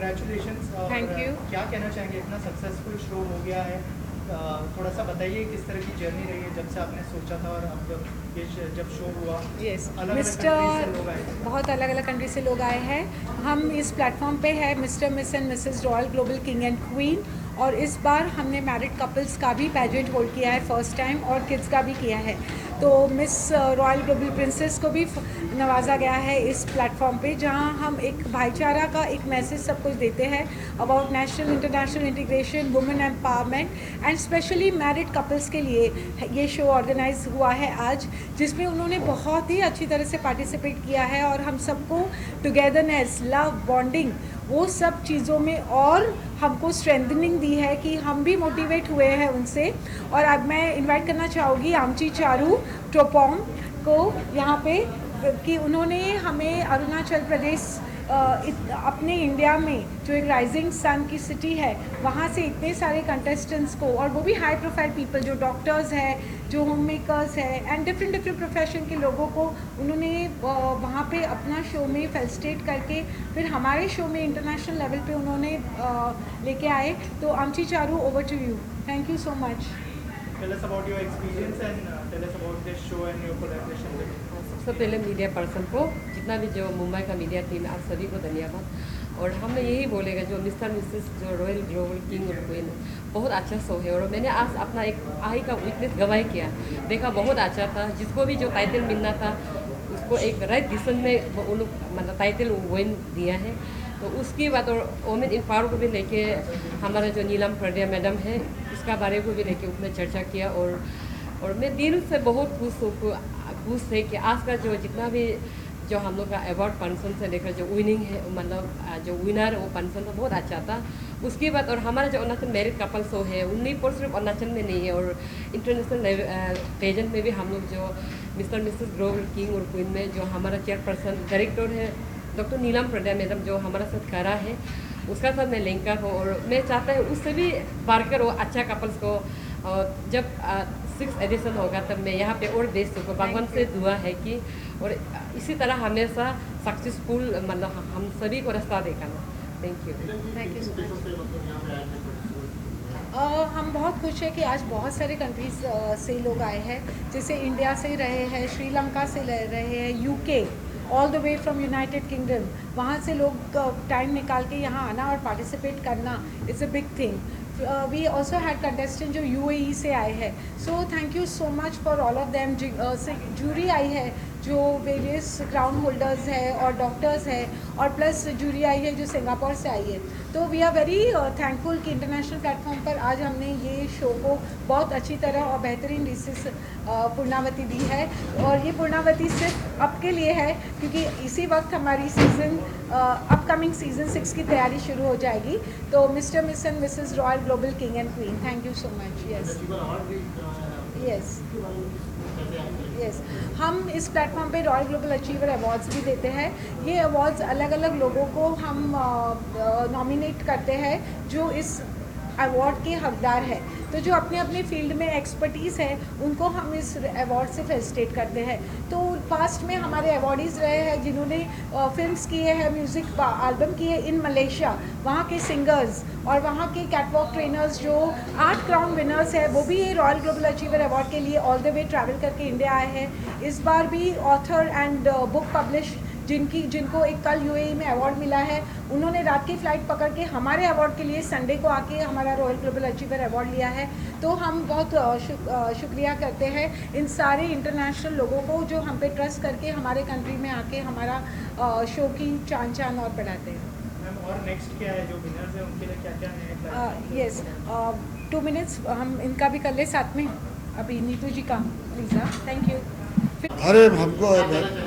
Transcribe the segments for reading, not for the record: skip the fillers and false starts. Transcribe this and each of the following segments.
Congratulations. Thank you. क्या कहना चाहेंगे, इतना सक्सेसफुल शो हो गया है, थोड़ा सा बताइए किस तरह की जर्नी रही है जब से आपने सोचा था और अब ये जब शो हुआ। यस अलग अलग कंट्री से मिस्टर, लोग आए थे। बहुत अलग अलग कंट्री से लोग आए हैं। हम इस प्लेटफॉर्म पे है mister miss and Mrs royal global king and queen, और इस बार हमने मैरिड कपल्स का भी पैजेंट होल्ड किया है फर्स्ट टाइम, और किड्स का भी किया है। तो मिस रॉयल ग्लोबल प्रिंसेस को भी नवाजा गया है इस प्लेटफॉर्म पे, जहां हम एक भाईचारा का एक मैसेज सब कुछ देते हैं about national international integration, women empowerment and specially married couples के लिए ये शो ऑर्गेनाइज हुआ है आज, जिसमें उन्होंने बहुत ही अच्छी तरह से पार्टिसिपेट किया है और हम सबको टुगेदरनेस, लव, बॉन्डिंग, वो सब चीज़ों में और हमको स्ट्रेंथनिंग दी है कि हम भी मोटिवेट हुए हैं उनसे। और अब मैं इनवाइट करना चाहूँगी आमची चारू टोपोम को यहाँ पे, कि उन्होंने हमें अरुणाचल प्रदेश अपने इंडिया में जो एक राइजिंग सन की सिटी है, वहाँ से इतने सारे कंटेस्टेंट्स को, और वो भी हाई प्रोफाइल पीपल जो डॉक्टर्स हैं, जो होम मेकर्स हैं एंड डिफरेंट डिफरेंट प्रोफेशन के लोगों को उन्होंने वहाँ पे अपना शो में फेलिसिटेट करके फिर हमारे शो में इंटरनेशनल लेवल पे उन्होंने लेके आए। तो आमची Charu, over to you. Thank you so much. Tell us about your experience and tell us about this show and your collaboration with it. सबसे पहले मीडिया पर्सन को, जितना भी जो मुंबई का मीडिया टीम, आप सभी को धन्यवाद। और हम यही बोलेगा जो मिस्टर मिसेस जो रॉयल ग्लोबल किंग और क्वीन, बहुत अच्छा शो है। और मैंने आज अपना एक आई का विटनेस गवाही किया, देखा बहुत अच्छा था। जिसको भी जो टाइटल मिलना था उसको एक राइट डिसीजन में उन लोग मतलब टाइटल विन दिया है। तो उसकी बात, और वोमेन एम्पावर को भी लेके हमारा जो नीलम प्रड्या मैडम है उसका बारे को भी लेके उसमें चर्चा किया। और मैं दिल से बहुत खुश है कि आज का जो जितना भी जो हम लोग का अवार्ड फंक्शन से लेकर जो विनिंग है, मतलब जो विनर वो फंक्शन था बहुत अच्छा था। उसके बाद और हमारा जो अरुणाचल मैरिड कपल शो है, उन्हीं पर सिर्फ अरुणाचल में नहीं है और इंटरनेशनल पेजेंट में भी हम लोग जो मिस्टर मिसेस ग्लोबल किंग और क्वीन में जो हमारा चेयरपर्सन डायरेक्टर है डॉक्टर नीलम प्रड्या मैडम जो हमारा साथ करा है, उसका साथ मैं लिंकअप हूँ। और मैं चाहता हूँ उससे भी बढ़कर वो अच्छा कपल्स को, और जब 6th एडिशन होगा तब मैं यहाँ पे और दे सकूँ। भगवान से दुआ है कि और इसी तरह हमेशा सक्सेसफुल मतलब हम सभी को रास्ता दिखाना। Thank you. Thank you so much. हम बहुत खुश हैं कि आज बहुत सारे कंट्रीज से लोग आए हैं, जैसे इंडिया से रहे हैं, श्रीलंका से रहे हैं, UK, all the way from United kingdom, वहाँ से लोग टाइम निकाल के यहाँ आना और पार्टिसिपेट करना, it's a big thing. We also had contestant जो UAE से आए हैं, so thank you so much for all of them. Jury आई है जो वेरियस क्राउन होल्डर्स है और डॉक्टर्स है, और प्लस जूरी आई है जो सिंगापुर से आई है। तो वी आर वेरी थैंकफुल कि इंटरनेशनल प्लेटफॉर्म पर आज हमने ये शो को बहुत अच्छी तरह और बेहतरीन डिशेस पूर्णावती दी है। और ये पूर्णावती सिर्फ अब के लिए है क्योंकि इसी वक्त हमारी सीज़न अपकमिंग सीज़न 6 की तैयारी शुरू हो जाएगी। तो mister miss and Mrs royal global king and queen, thank you so much. Yes yes, हम इस प्लेटफॉर्म पे रॉयल ग्लोबल अचीवर अवार्ड्स भी देते हैं। ये अवार्ड्स अलग अलग लोगों को हम नॉमिनेट करते हैं जो इस अवार्ड के हकदार है। तो जो अपने अपने फील्ड में एक्सपर्टीज़ है उनको हम इस अवार्ड से फेलिसिटेट करते हैं। तो पास्ट में हमारे अवार्डीज़ रहे हैं जिन्होंने फिल्म्स किए हैं, म्यूज़िक एल्बम किए इन मलेशिया, वहाँ के सिंगर्स और वहाँ के कैटवॉक ट्रेनर्स जो 8 क्राउन विनर्स है, वो भी ये रॉयल ग्लोबल अचीवर अवार्ड के लिए ऑल द वे ट्रैवल करके इंडिया आए हैं। इस बार भी ऑथर एंड बुक पब्लिश जिनको एक कल UAE में अवार्ड मिला है, उन्होंने रात की फ़्लाइट पकड़ के हमारे अवार्ड के लिए संडे को आके हमारा रॉयल ग्लोबल अचीवर अवार्ड लिया है। तो हम बहुत शुक्रिया करते हैं इन सारे इंटरनेशनल लोगों को जो हम पे ट्रस्ट करके हमारे कंट्री में आके हमारा शो की चांद और बढ़ाते हैं। मैम, और नेक्स्ट क्या है, जो विनर्स हैं उनके लिए क्या क्या है? यस, 2 मिनट्स हम इनका भी कर ले साथ में, अभी नीतू जी का प्लीज़। Thank you. अरे हमको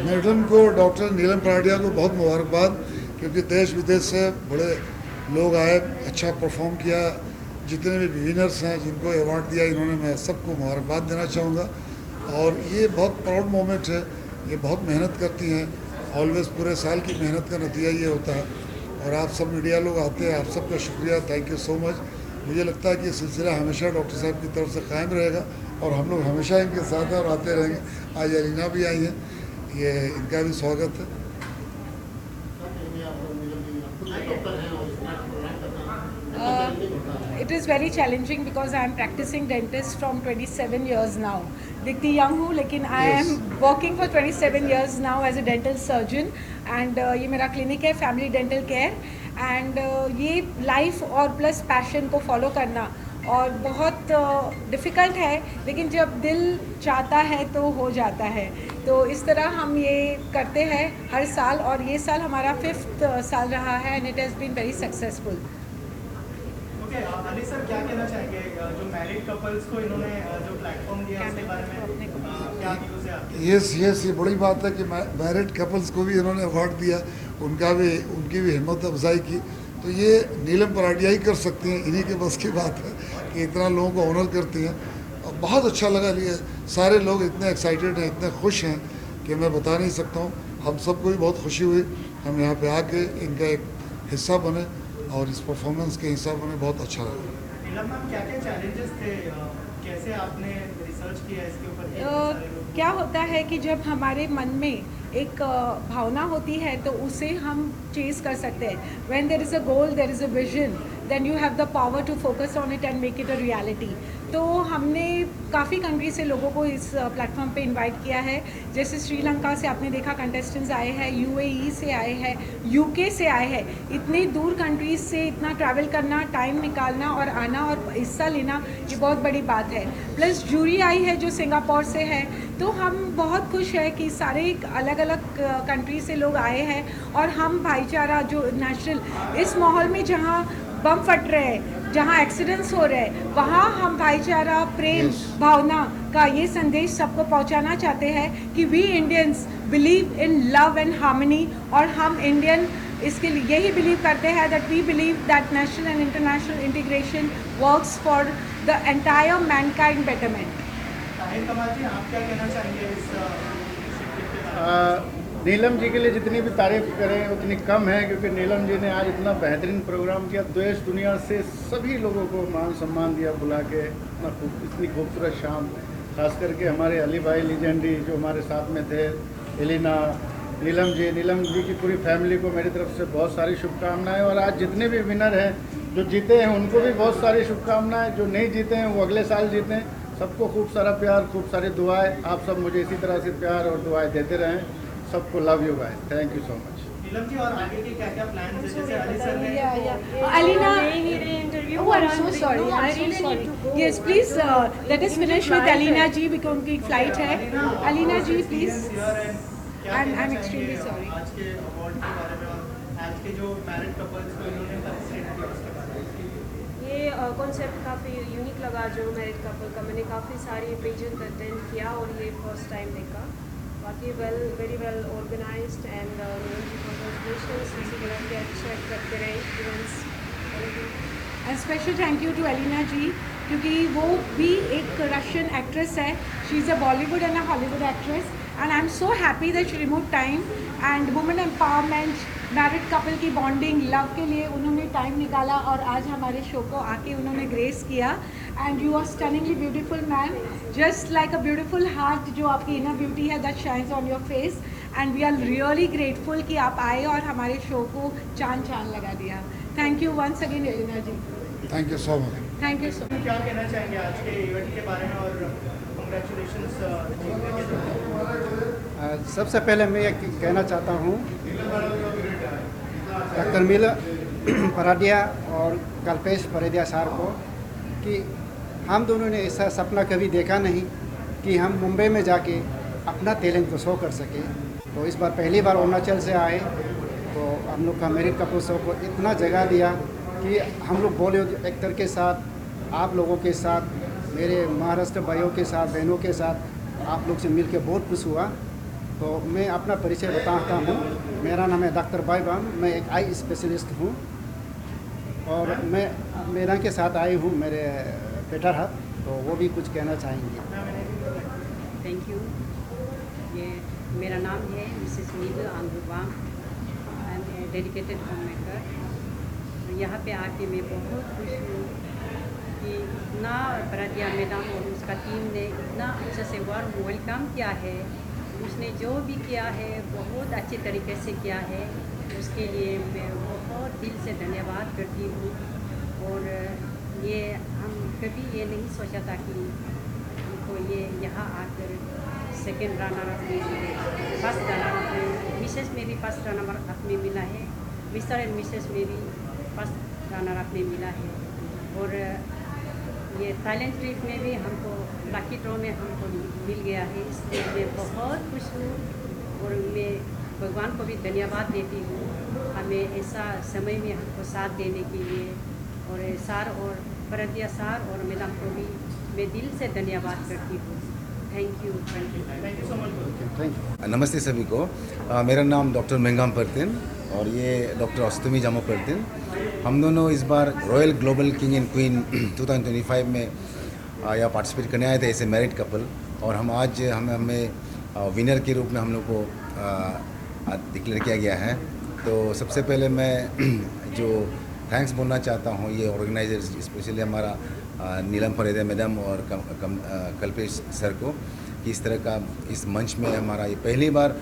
मैडम को, डॉक्टर नीलम प्रड्या को बहुत मुबारकबाद, क्योंकि देश विदेश से बड़े लोग आए, अच्छा परफॉर्म किया। जितने भी विनर्स हैं जिनको अवार्ड दिया इन्होंने, मैं सबको मुबारकबाद देना चाहूँगा। और ये बहुत प्राउड मोमेंट है, ये बहुत मेहनत करती हैं, ऑलवेज पूरे साल की मेहनत का नतीजा ये होता है। और आप सब मीडिया लोग आते हैं, आप सबका शुक्रिया, थैंक यू सो मच। मुझे लगता है कि ये सिलसिला हमेशा डॉक्टर साहब की तरफ से कायम रहेगा और हम लोग हमेशा इनके साथ हैं और आते रहेंगे। आज अलीना भी आई हैं, ये इनका भी स्वागत है। It is very challenging because I am practicing dentist from 27 years now. दिखती यंग हूँ लेकिन I am working for 27 years now as a dental surgeon and ये मेरा क्लिनिक है फैमिली डेंटल केयर एंड ये लाइफ और प्लस पैशन को follow करना और बहुत डिफ़िकल्ट है लेकिन जब दिल चाहता है तो हो जाता है। तो इस तरह हम ये करते हैं हर साल और ये साल हमारा 5th साल रहा है and it has been very successful. Ali sir क्या कहना चाहेंगे जो मैरिड कपल्स को इन्होंने जो प्लेटफॉर्म दिया उसके बारे में क्या व्यूज़ है आपके? यस ये बड़ी बात है कि मैरिड कपल्स को भी इन्होंने अवार्ड दिया, उनकी भी हिम्मत अफजाई की। तो ये नीलम पराडिया ही कर सकती हैं, इन्हीं के बस की बात है कि इतना लोगों को ऑनर करती हैं। और बहुत अच्छा लगा, लिए सारे लोग इतने एक्साइटेड हैं, इतने खुश हैं कि मैं बता नहीं सकता हूँ। हम सबको भी बहुत खुशी हुई हम यहाँ पे आके इनका एक हिस्सा बने और इस परफॉर्मेंस के हिसाब में बहुत अच्छा लगा। नीलम मैम क्या क्या चैलेंजेस थे, कैसे आपने रिसर्च किया इसके ऊपर? क्या होता है कि जब हमारे मन में एक भावना होती है तो उसे हम चेज़ कर सकते हैं। When there is a goal, there is a vision, then you have the power to focus on it and make it a reality. तो हमने काफ़ी कंट्री से लोगों को इस प्लेटफॉर्म पे इनवाइट किया है। जैसे श्रीलंका से आपने देखा कंटेस्टेंट्स आए हैं, UAE से आए हैं, UK से आए हैं। इतनी दूर कंट्रीज से इतना ट्रैवल करना, टाइम निकालना और आना और हिस्सा लेना ये बहुत बड़ी बात है। प्लस जूरी आई है जो सिंगापुर से है। तो हम बहुत खुश हैं कि सारे अलग अलग कंट्री से लोग आए हैं और हम भाईचारा जो नेशनल इस माहौल में जहाँ बम फट रहे हैं, जहाँ एक्सीडेंट्स हो रहे हैं, वहाँ हम भाईचारा, प्रेम, भावना का ये संदेश सबको पहुँचाना चाहते हैं कि we Indians believe in love and harmony. और हम इंडियन इसके लिए यही बिलीव करते हैं that we believe that national and international integration works for the entire mankind betterment. Kamal ji, आप क्या कहना चाहेंगे इस नीलम जी के लिए जितनी भी तारीफ करें उतनी कम है, क्योंकि नीलम जी ने आज इतना बेहतरीन प्रोग्राम किया, देश दुनिया से सभी लोगों को मान सम्मान दिया बुला के, इतनी खूबसूरत शाम। खास करके हमारे अली भाई लीजेंडरी जो हमारे साथ में थे, एलिना, नीलम जी की पूरी फैमिली को मेरी तरफ से बहुत सारी शुभकामनाएं। और आज जितने भी विनर हैं जो जीते हैं उनको भी बहुत सारी शुभकामनाएं, जो नहीं जीते हैं वो अगले साल जीतें। सबको खूब सारा प्यार, खूब सारी दुआएं। आप सब मुझे इसी तरह से प्यार और दुआएं देते रहें। सबको love you guys, thank you so much. Neelam ji, और आगे के क्या प्लान है? जैसे अली सर ने Alina, oh, I'm so sorry. I'm so sorry. Yes, please let us finish with Alina ji because उनकी फ्लाइट है। Alina ji, please. I'm extremely sorry. आज के अवार्ड के बारे में और आज के जो मैरिड कपल्स को इन्होंने कंसिडर किया उसके बारे में। ये कॉन्सेप्ट काफ़ी यूनिक लगा जो मैरिड कपल का। मैंने काफ़ी सारी पेजेंट अटेंड किया और ये फर्स्ट टाइम देखा। बाकी very well organized and congratulations. इसी तरह के अच्छा करते रहे events. And special thank you to Alina ji क्योंकि वो भी एक रशियन एक्ट्रेस है। She is a Bollywood and a Hollywood actress and I am so happy that she remove time and women empowerment, married couple की bonding, love के लिए उन्होंने time निकाला और आज हमारे शो को आके उन्होंने ग्रेस किया। And you are stunningly beautiful man, just like a beautiful heart जो आपकी इनर ब्यूटी है that shines on your face. And we are really grateful कि आप आए और हमारे शो को चांद लगा दिया। Thank you once again Elina ji. Thank you so much. Thank you so much. क्या कहना चाहेंगे आज के इवेंट के बारे में और कंग्रेचुलेशंस जीतने के लिए? सबसे पहले मैं ये कहना चाहता हूँ डॉक्टर नीलम पराडिया और कल्पेश परेदिया साहब को कि हम दोनों ने ऐसा सपना कभी देखा नहीं कि हम मुंबई में जाके अपना टैलेंट को शो कर सके। तो इस बार पहली बार अरुणाचल से आए तो हम लोग का मैरिड कपल शो को इतना जगह दिया कि हम लोग बॉलीवुड एक्टर के साथ, आप लोगों के साथ, मेरे महाराष्ट्र भाइयों के साथ, बहनों के साथ आप लोग से मिलकर बहुत खुश हुआ। तो मैं अपना परिचय बताता हूँ। मेरा नाम है डॉक्टर बाईबाम, मैं एक आई स्पेशलिस्ट हूँ और मैं मेरा के साथ आई हूँ मेरे बेटर हाथ, तो वो भी कुछ कहना चाहेंगे। Thank you. ये मेरा नाम है Mrs Neelam Angubam, I am dedicated homemaker. यहाँ पे आके मैं बहुत खुश हूँ कि इतना पराडिया मैडम और उसका टीम ने इतना अच्छा से वार्म वेलकम किया है। उसने जो भी किया है बहुत अच्छे तरीके से किया है, उसके लिए मैं बहुत दिल से धन्यवाद करती हूँ। और ये हम कभी ये नहीं सोचा था कि हमको ये यहाँ आकर सेकेंड रनर अप में, फर्स्ट रनर अप में, मिसेस में भी फर्स्ट रनर अप में मिला है, मिस्टर एंड मिसेस में भी फर्स्ट रनर अप में मिला है। और ये थाईलैंड ट्रिप में भी हमको लकी ड्रॉ में हमको मिल गया है, इसलिए मैं बहुत खुश हूँ। और मैं भगवान को भी धन्यवाद देती हूँ हमें ऐसा समय में हमको साथ देने के लिए। और सर और परदिया सर और मैडम को भी मैं दिल से धन्यवाद करती हूँ। Thank you. Thank you so much. नमस्ते सभी को। मेरा नाम डॉक्टर मेंगाम परतिन और ये डॉक्टर अस्तमी जामो परतिन। हम दोनों इस बार royal global king and queen 2025 में यहाँ पार्टिसिपेट करने आए थे ऐसे मैरिड कपल। और हम आज हमें विनर के रूप में हम लोग को डिक्लेयर किया गया है। तो सबसे पहले मैं जो थैंक्स बोलना चाहता हूँ ये ऑर्गेनाइजर्स, स्पेशली हमारा नीलम परेदिया मैडम और कल्पेश सर को, कि इस तरह का इस मंच में हमारा ये पहली बार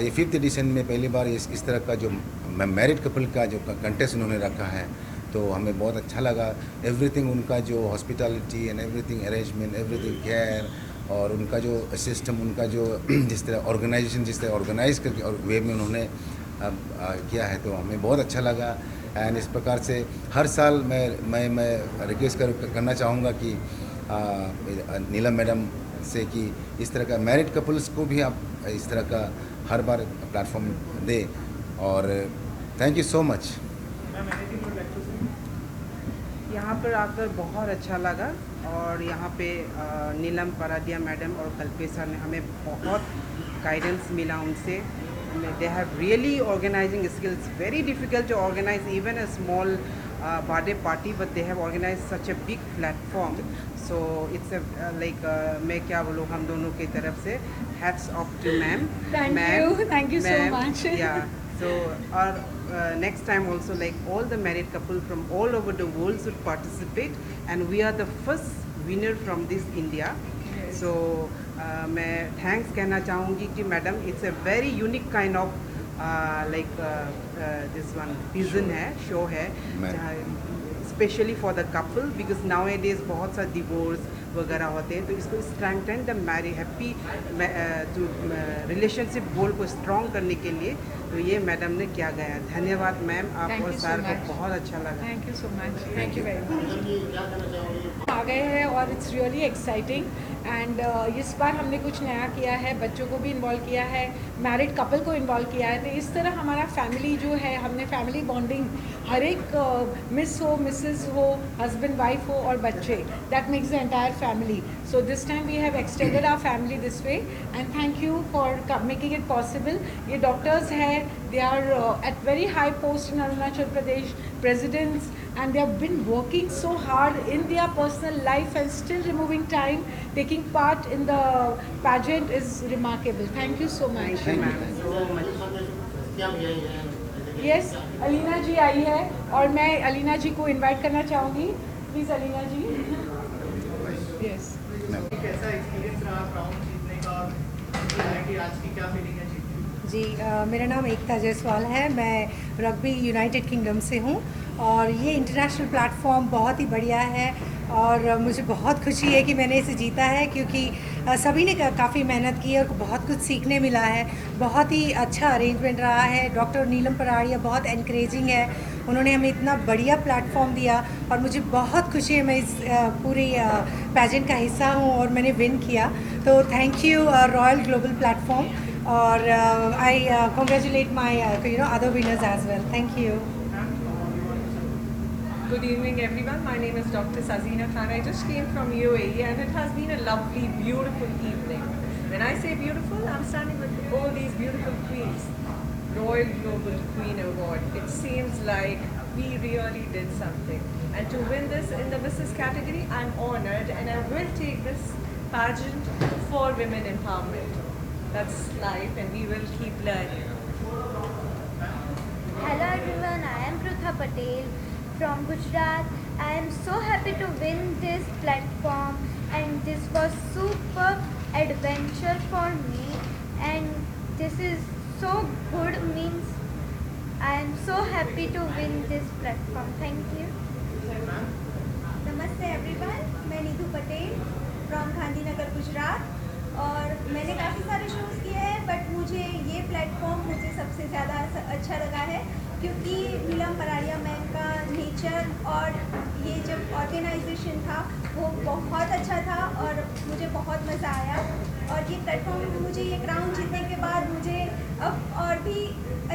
ये 5th एडिशन में पहली बार इस तरह का जो मैरिड कपल का जो कंटेस्ट उन्होंने रखा है, तो हमें बहुत अच्छा लगा। एवरीथिंग उनका जो hospitality and everything arrangement, everything care और उनका जो सिस्टम, उनका जो जिस तरह ऑर्गेनाइजेशन जिस तरह ऑर्गेनाइज करके और वे में उन्होंने किया है, तो हमें बहुत अच्छा लगा। एंड इस प्रकार से हर साल मैं रिक्वेस्ट करना चाहूँगा कि नीलम मैडम से कि इस तरह का मैरिड कपल्स को भी आप इस तरह का हर बार प्लेटफॉर्म दे। और थैंक यू सो मच। यहाँ पर आकर बहुत अच्छा लगा और यहाँ पे नीलम परादिया मैडम और कल्पेश सर ने हमें बहुत गाइडेंस मिला उनसे। They have really organizing skills. Very difficult to organize even a small birthday party, but they have organized such a big platform. So it's a मैं क्या बोलूँ, हम दोनों की तरफ से hats off to ma'am. Thank you so much. Yeah. So our next time also all the married couple from all over the world should participate, and we are the first winner from this India. So मैं thanks कहना चाहूँगी कि madam it's a very unique kind of this one vision है, show है, specially for the couple, because nowadays बहुत सा divorce वगैरह होते हैं, तो इसको strengthen the marry happy to relationship goal को स्ट्रॉन्ग करने के लिए तो ये मैडम ने किया गया। धन्यवाद मैम, आप और सर को बहुत अच्छा लगा। Thank you so much. Thank you very much. आ गए हैं और इट्स रियली एक्साइटिंग। एंड इस बार हमने कुछ नया किया है, बच्चों को भी इन्वॉल्व किया है, मैरिड कपल को इन्वॉल्व किया है। तो इस तरह हमारा फैमिली जो है, हमने फैमिली बॉन्डिंग हर एक मिस हो, मिसेस हो, हस्बैंड वाइफ हो और बच्चे, that makes the entire family. So this time we have extended our family this way and thank you for making it possible. ये डॉक्टर्स हैं, they are at very high post in Arunachal Pradesh, presidents, and they have been working so hard in their personal life and still removing time, taking part in the pageant is remarkable. Thank you so much. Thank you so much. Yes, Alina ji आई है और मैं Alina ji को invite करना चाहूँगी। Please Alina ji. Yes. कैसा experience रहा crown जीतने का और कि आज की क्या फीलिंग है? जी मेरा नाम एकता जायसवाल है, मैं रग्बी यूनाइटेड किंगडम से हूँ और ये इंटरनेशनल प्लेटफॉर्म बहुत ही बढ़िया है और मुझे बहुत खुशी है कि मैंने इसे जीता है, क्योंकि सभी ने काफ़ी मेहनत की है और बहुत कुछ सीखने मिला है। बहुत ही अच्छा अरेंजमेंट रहा है। डॉक्टर नीलम पराड़िया बहुत एनकरेजिंग है, उन्होंने हमें इतना बढ़िया प्लेटफॉर्म दिया और मुझे बहुत खुशी है मैं इस पूरी पैजेंट का हिस्सा हूँ और मैंने विन किया। तो thank you royal global platform और आई congratulate my other winners as well. Thank you. Good evening everyone. My name is Dr. Sazina Khan. I just came from UAE and it has been a lovely, beautiful evening. When I say beautiful, I'm standing with all these beautiful queens. Royal Global Queen Award. It seems like we really did something. And to win this in the Mrs. category, I'm honored and I will take this pageant for women empowerment. That's life and we will keep learning. Hello everyone, I am Prutha Patel from Gujarat. I am so happy to win this platform and this was super adventure for me and this is so good, means I am so happy to win this platform. Thank you. नमस्ते everyone, मैं Neetu Patel from Gandhinagar Gujarat. और मैंने काफ़ी सारे shows किए हैं, but मुझे ये प्लेटफॉर्म मुझे सबसे ज़्यादा अच्छा लगा है, क्योंकि नीलम पराड़िया मैम का नेचर और ये जब ऑर्गेनाइजेशन था वो बहुत अच्छा था और मुझे बहुत मज़ा आया। और ये प्लेटफॉर्म मुझे ये क्राउन जीतने के बाद मुझे अब और भी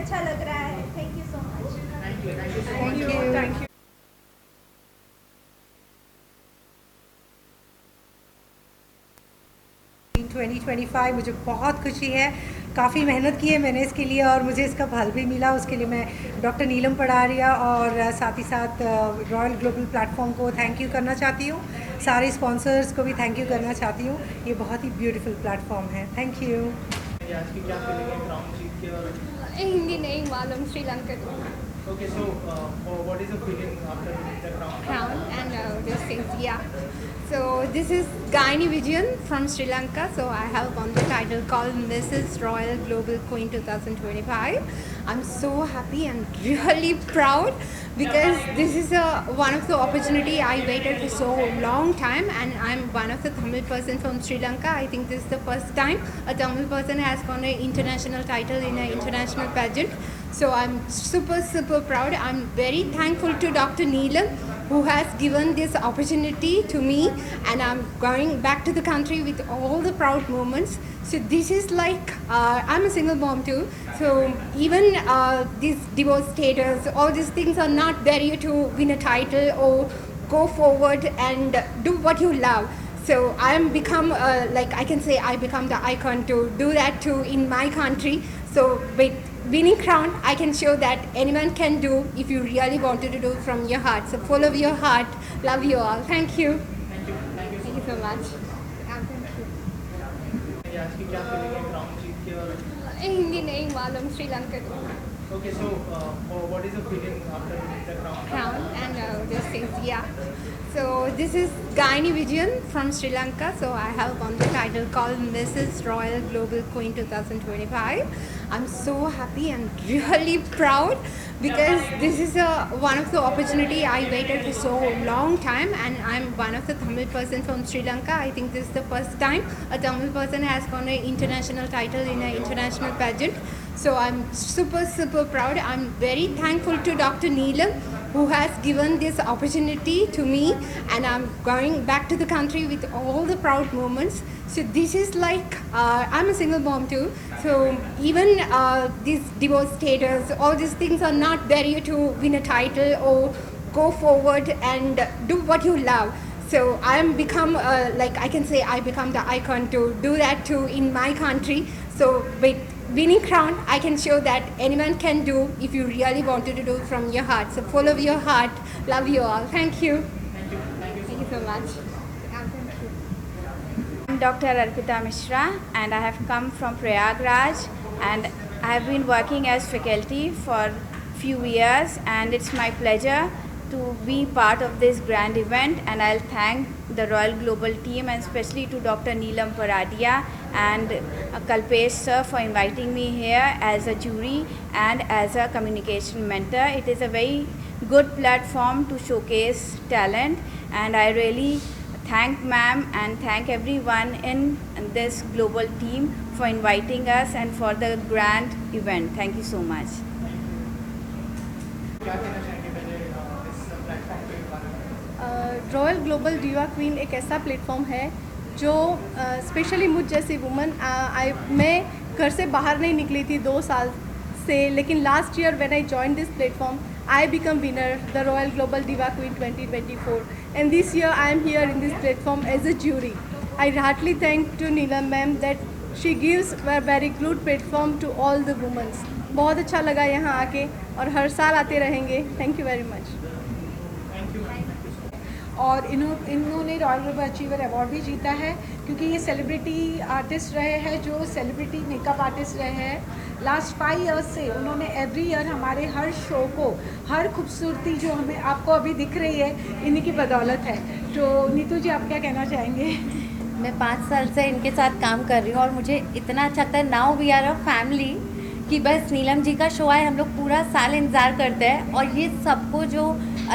अच्छा लग रहा है। Thank you so much. Thank you. 2025 मुझे बहुत खुशी है। काफ़ी मेहनत की है मैंने इसके लिए और मुझे इसका फल भी मिला। उसके लिए मैं डॉक्टर नीलम पराड़िया और साथ ही साथ रॉयल ग्लोबल प्लेटफॉर्म को थैंक यू करना चाहती हूँ। सारे स्पॉन्सर्स को भी थैंक यू करना चाहती हूँ। ये बहुत ही ब्यूटीफुल प्लेटफॉर्म है। Thank you. आज की क्या फीलिंग है क्राउन जीत के? और हिंदी नहीं मालूम, Sri Lanka okay, so what is the feeling after winning the crown? and these things, yeah. So this is Gaini Vijayan from Sri Lanka. So I have won the title called Mrs. Royal Global Queen 2025. I'm so happy and really proud because this is one of the opportunity I waited for so long time, and I'm one of the Tamil person from Sri Lanka. I think this is the first time a Tamil person has won an international title in an international pageant. So I'm super proud. I'm very thankful to Dr. Neelam who has given this opportunity to me, and I'm going back to the country with all the proud moments. So this is like, I'm a single mom too. So even these divorce status, all these things are not barrier to win a title or go forward and do what you love. So I'm become, like I can say I become the icon to do that too in my country. So with winning crown, I can show that anyone can do if you really wanted to do from your heart. So follow your heart. Love you all. Thank you. Thank you so much. आज की क्या feeling है crown जीत के? और हिंदी नहीं मालूम, Sri Lanka okay, so what is the feeling after winning the crown? and these things, yeah. So this is Gaini Vijayan from Sri Lanka. So I have won the title called Mrs. Royal Global Queen 2025. I'm so happy and really proud because this is one of the opportunity I waited for so long time, and I'm one of the Tamil person from Sri Lanka. I think this is the first time a Tamil person has won an international title in an international pageant. So I'm super proud. I'm very thankful to Dr. Neelam who has given this opportunity to me, and I'm going back to the country with all the proud moments. So this is like, I'm a single mom too. So even these divorce status, all these things are not barrier to win a title or go forward and do what you love. So I'm become, like I can say I become the icon to do that too in my country. So with winning crown, I can show that anyone can do if you really wanted to do from your heart. So follow your heart. Love you all. Thank you. Thank you so much. I'm Dr. Arpita Mishra, and I have come from Prayagraj, and I have been working as faculty for few years, and it's my pleasure to be part of this grand event. And I'll thank the Royal Global team, and especially to Dr. Neelam Paradia and Kalpesh sir for inviting me here as a jury and as a communication mentor. It is a very good platform to showcase talent, and I really thank ma'am and thank everyone in this global team for inviting us and for the grand event. Thank you so much. Royal global diva queen एक ऐसा platform है जो specially मुझ जैसी woman, मैं घर से बाहर नहीं निकली थी 2 साल से, लेकिन last year when I join this platform I become winner, the Royal Global Diva Queen 2024, and this year I am here in this platform as a jury. I heartily thank to Neelam ma'am that she gives a very good platform to all the women. बहुत अच्छा लगा यहाँ आके और हर साल आते रहेंगे. Thank you very much. और इन्होंने रॉयल ग्लोबल अचीवर अवार्ड भी जीता है क्योंकि ये सेलिब्रिटी आर्टिस्ट रहे हैं, जो सेलिब्रिटी मेकअप आर्टिस्ट रहे हैं लास्ट 5 इयर्स से। उन्होंने एवरी ईयर हमारे हर शो को, हर खूबसूरती जो हमें आपको अभी दिख रही है, इन्हीं की बदौलत है। तो नीतू जी, आप क्या कहना चाहेंगे? मैं 5 साल से इनके साथ काम कर रही हूँ और मुझे इतना अच्छा लगता है। Now we are a family कि बस नीलम जी का शो आए, हम लोग पूरा साल इंतज़ार करते हैं और ये सबको जो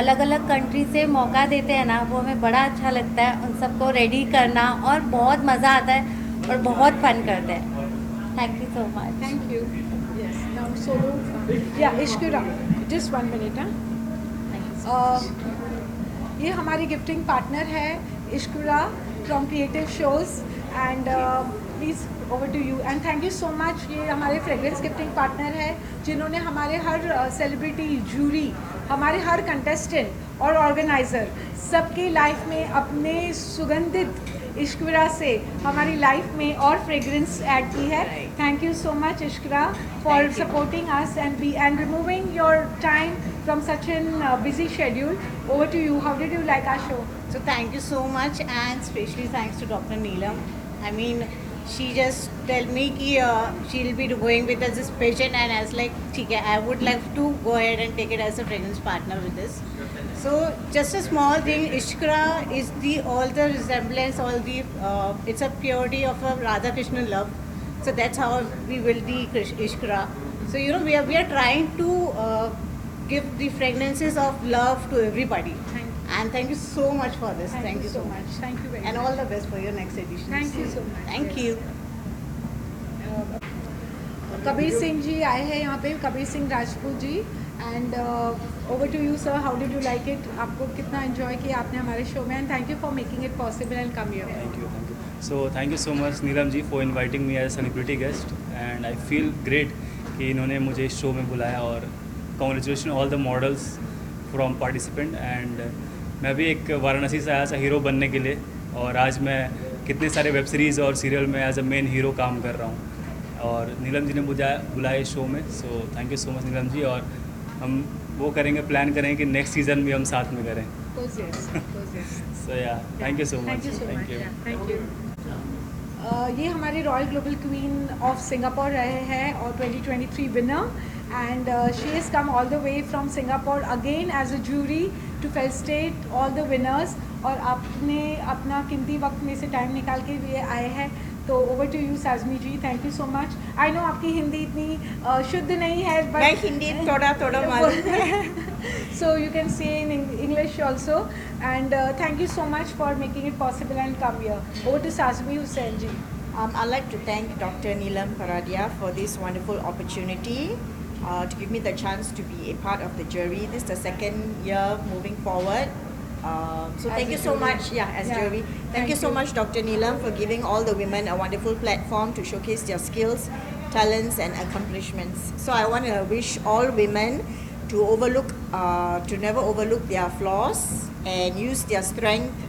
अलग अलग कंट्री से मौका देते हैं ना, वो हमें बड़ा अच्छा लगता है उन सबको रेडी करना और बहुत मज़ा आता है और बहुत फन करते हैं। Thank you so much. Thank you. Yes, now solo या इश्करा, जस्ट 1 मिनट। ये हमारी गिफ्टिंग पार्टनर है Ishqara from creative shows and please over to you and thank you so much. ये हमारे फ्रेग्रेंस गिफ्टिंग पार्टनर है जिन्होंने हमारे हर सेलिब्रिटी, जूरी, हमारे हर कंटेस्टेंट और ऑर्गेनाइज़र सबकी लाइफ में अपने सुगंधित इश्करा से हमारी लाइफ में और फ्रेग्रेंस ऐड की है। Thank you so much Ishqara for supporting us and removing your time from such an busy schedule. Over to you. How did you like our show? So thank you so much, and especially thanks to Dr. Neelam. I mean, she just tell me कि she'll be going with us this patient, and I was like, ठीक है, I would like to go ahead and take it as a fragrance partner with this. So just a small thing, Ishkara is all the resemblance, all the it's a purity of a Radha Krishna love. So that's how we will be Ishkara. So you know we are trying to give the fragrances of love to everybody. And thank you so much for this. Thank you so much. Thank you very much. And all the best for your next edition. Thank you so much. Thank you. Kabir Singh ji आए हैं यहाँ पे, Kabir Singh Rajput ji, and over to you sir. How did you like it? आपको कितना enjoy किया आपने हमारे show में? And thank you for making it possible and come here. Thank you. So thank you so much Neelam ji for inviting me as celebrity guest, and I feel great कि इन्होंने मुझे इस शो में बुलाया, और congratulation all the models from participant. And मैं भी एक वाराणसी से आया था हीरो बनने के लिए, और आज मैं कितने सारे वेब सीरीज़ और सीरियल में एज अ मेन हीरो काम कर रहा हूँ, और नीलम जी ने बुलाया इस शो में। So thank you so much Neelam ji, और हम वो करेंगे, प्लान करेंगे कि नेक्स्ट सीज़न भी हम साथ में करें। सो या thank you so much. Thank you. ये हमारे royal global queen of Singapore रहे हैं और 2023 winner, and she has come all the way from Singapore again as a jury to felicitate all the winners, और आपने अपना कीमती वक्त में से टाइम निकाल के ये आए हैं, तो over to you Sajmi ji. Thank you so much. I know आपकी हिंदी इतनी शुद्ध नहीं है, बट मैं हिंदी थोड़ा मालूम है, so you can say in English also, and thank you so much for making it possible and come here. Over to Sajmi Hussain ji. I'd like to thank Dr. Neelam Paradia for this wonderful opportunity. To give me the chance to be a part of the jury. This is the second year moving forward. So thank you so much, as jury. Thank you so much, Dr. Neelam, for giving all the women a wonderful platform to showcase their skills, talents, and accomplishments. So I want to wish all women to never overlook their flaws and use their strength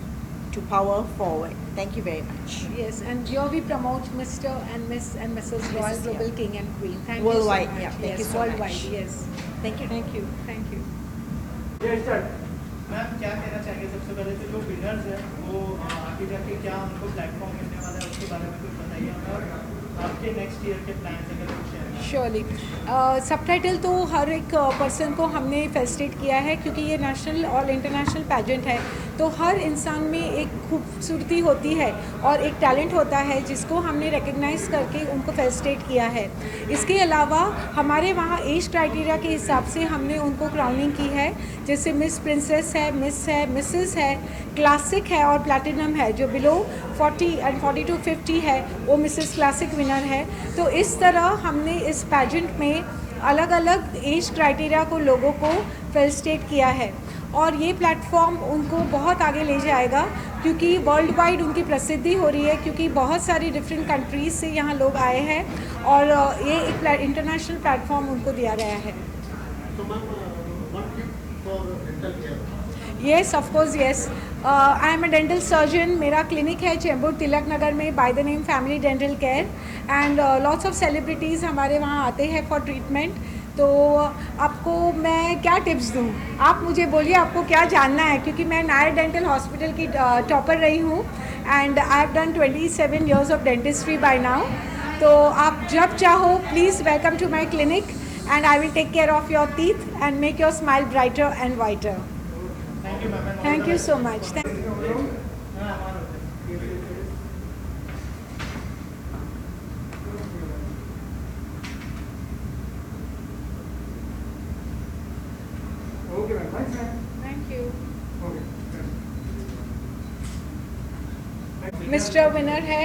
to power forward. Thank you very much. Yes, and here we promote Mr. and Miss and Mrs. Royal Global King and Queen. Thank worldwide, you so much. yeah. Thank you so worldwide, much. yes. Thank you. Thank you. Thank you. Ma'am क्या कहना चाहेंगे? सबसे पहले तो जो winners हैं वो आगे जाके क्या उनको प्लेटफॉर्म मिलने वाला है उसके बारे में कुछ बताइए, और आपके नेक्स्ट ईयर के प्लान अगर कुछ शेयर करें। श्योरली। सबटाइटल तो हर एक पर्सन को हमने फेसिलिटेट किया है, क्योंकि ये नेशनल और इंटरनेशनल पैजेंट है, तो हर इंसान में एक खूबसूरती होती है और एक टैलेंट होता है जिसको हमने रिकग्नाइज़ करके उनको फेसिलिटेट किया है। इसके अलावा हमारे वहाँ एज क्राइटेरिया के हिसाब से हमने उनको क्राउनिंग की है, जैसे मिस प्रिंसेस है, मिस है, मिसेस है, क्लासिक है और प्लैटिनम है। जो बिलो 40 एंड 40 to 50 है वो मिसेस क्लासिक विनर है। तो इस तरह हमने इस पैजेंट में अलग अलग एज क्राइटेरिया को लोगों को फेसिलिटेट किया है, और ये प्लेटफॉर्म उनको बहुत आगे ले जाएगा, क्योंकि वर्ल्ड वाइड उनकी प्रसिद्धि हो रही है, क्योंकि बहुत सारी डिफरेंट कंट्रीज़ से यहाँ लोग आए हैं, और ये एक इंटरनेशनल प्लेटफॉर्म उनको दिया गया है। Yes, of course, yes. I am a dental surgeon. मेरा क्लिनिक है चेंबूर तिलक नगर में by the name family dental care, and lots of celebrities हमारे वहाँ आते हैं फॉर ट्रीटमेंट। तो आपको मैं क्या टिप्स दूँ? आप मुझे बोलिए आपको क्या जानना है, क्योंकि मैं नायर डेंटल हॉस्पिटल की टॉपर रही हूँ, and I have done 27 years of dentistry by now. तो आप जब चाहो please welcome to my clinic, and I will take care of your teeth and make your smile brighter and whiter. Thank you so much. Mister winner है।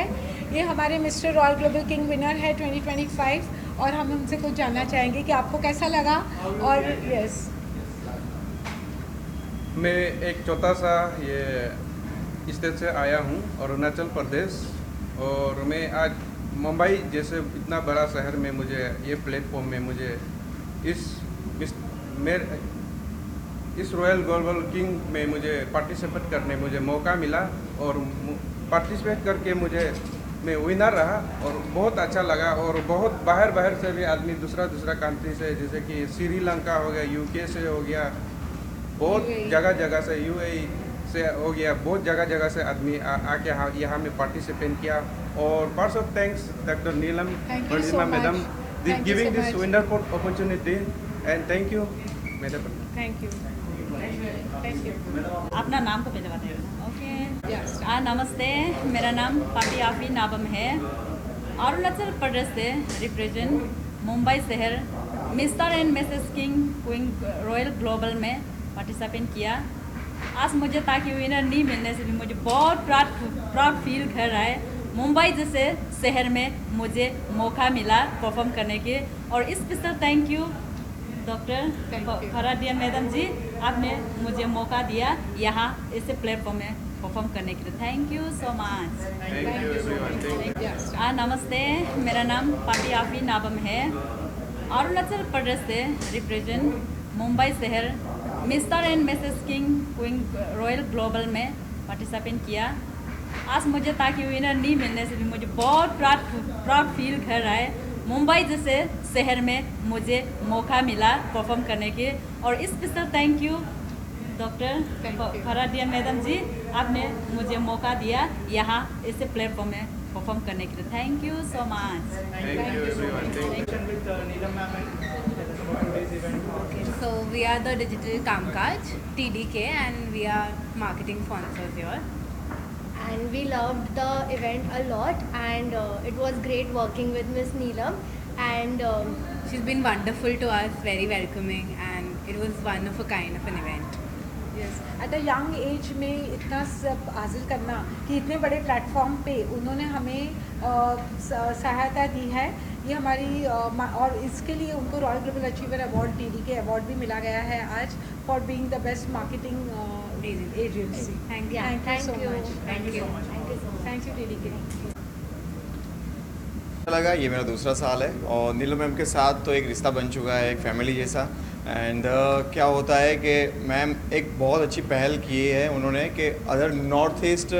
ये हमारे mister royal global king winner है 2025 और हम उनसे कुछ जानना चाहेंगे कि आपको कैसा लगा। और यस, मैं एक छोटा सा ये स्टेट से आया हूँ, अरुणाचल प्रदेश, और मैं आज मुंबई जैसे इतना बड़ा शहर में मुझे ये प्लेटफॉर्म में मुझे इस रॉयल ग्लोबल किंग में मुझे पार्टिसिपेट करने मुझे मौका मिला और पार्टिसिपेट करके मैं विनर रहा और बहुत अच्छा लगा। और बहुत बाहर से भी आदमी दूसरा कंट्री से, जैसे कि श्रीलंका हो गया, यूके से हो गया, बहुत जगह से, यूएई से हो गया, बहुत जगह से आदमी आके यहाँ में पार्टिसिपेट किया। और first of thanks doctor Neelam Pratima madam giving this wonderful opportunity and thank you madam. Thank you. अपना नाम को पहले बताइए। ओके, नमस्ते, मेरा नाम पाटी आफी नाबम है। अरुणाचल प्रदेश से रिप्रेजेंट मुंबई शहर mister and Mrs king queen royal global में पार्टिसिपेट किया। आज मुझे ताकि विनर नहीं मिलने से भी मुझे बहुत प्राउड फील कर रहा है। मुंबई जैसे शहर में मुझे मौका मिला परफॉर्म करने के, और special thank you doctor Faradia madam ji, आपने मुझे मौका दिया यहाँ इस प्लेटफॉर्म में परफॉर्म करने के लिए। Thank you so much. नमस्ते, मेरा नाम पाटी आफी नाबम है। अरुणाचल प्रदेश से रिप्रेजेंट मुंबई शहर mister and Mrs king queen royal global में पार्टिसिपेट किया। आज मुझे ताकि विनर नहीं मिलने से भी मुझे बहुत प्राउड फील कर रहा है। मुंबई जैसे शहर में मुझे मौका मिला परफॉर्म करने के, और special thank you doctor Faradia madam ji, आपने मुझे मौका दिया यहाँ इस प्लेटफॉर्म में परफॉर्म करने के लिए। Thank you so much. So we are the Digital Kamkaj TDK and we are marketing sponsors here. And we loved the event a lot, and it was great working with Miss Neelam, and she's been wonderful to us, very welcoming, and it was one of a kind of an event. Yes, at a young age में इतना सब हासिल करना कि इतने बड़े platform पे उन्होंने हमें सहायता दी है, ये हमारी और इसके लिए उनको royal global achiever award TDK award भी मिला गया है आज for being the best marketing agency. Thank you so much. Thank you TDK। लगा, ये मेरा दूसरा साल है और नीलम मैम के साथ तो एक रिश्ता बन चुका है, एक फैमिली जैसा। एंड क्या होता है कि मैम एक बहुत अच्छी पहल की है उन्होंने कि अदर नॉर्थ ईस्ट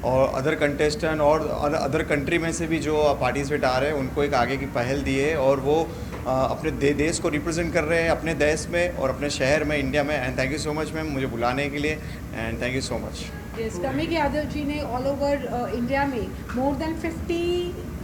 और अदर कंटेस्टेंट और अदर कंट्री में से भी जो पार्टिसिपेट आ रहे हैं उनको एक आगे की पहल दी है, और वो अपने देश को रिप्रेजेंट कर रहे हैं अपने देश में और अपने शहर में, इंडिया में। And thank you so much ma'am मुझे बुलाने के लिए, and thank you so much. Yes, Kamik Yadav ji ने ऑल ओवर इंडिया में more than 50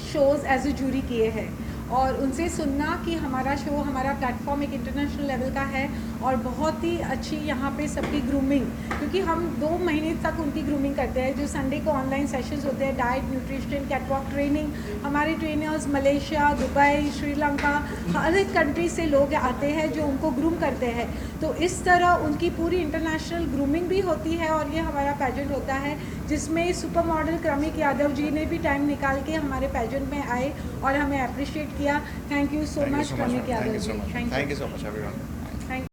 shows as a jury किए हैं, और उनसे सुनना कि हमारा शो, हमारा प्लेटफॉर्म एक इंटरनेशनल लेवल का है और बहुत ही अच्छी यहाँ पे सबकी ग्रूमिंग, क्योंकि हम 2 महीने तक उनकी ग्रूमिंग करते हैं। जो संडे को ऑनलाइन सेशंस होते हैं, डाइट, न्यूट्रिशन, कैटवॉक ट्रेनिंग, हमारे ट्रेनर्स मलेशिया, दुबई, श्रीलंका, हर एक कंट्री से लोग आते हैं जो उनको ग्रूम करते हैं। तो इस तरह उनकी पूरी इंटरनेशनल ग्रूमिंग भी होती है, और ये हमारा पैजेंट होता है जिसमें सुपर मॉडल क्रमिक यादव जी ने भी टाइम निकाल के हमारे पैजेंट में आए और हमें अप्रिशिएट किया। Thank you so much Kramik Yadav ji. Thank you so much everyone.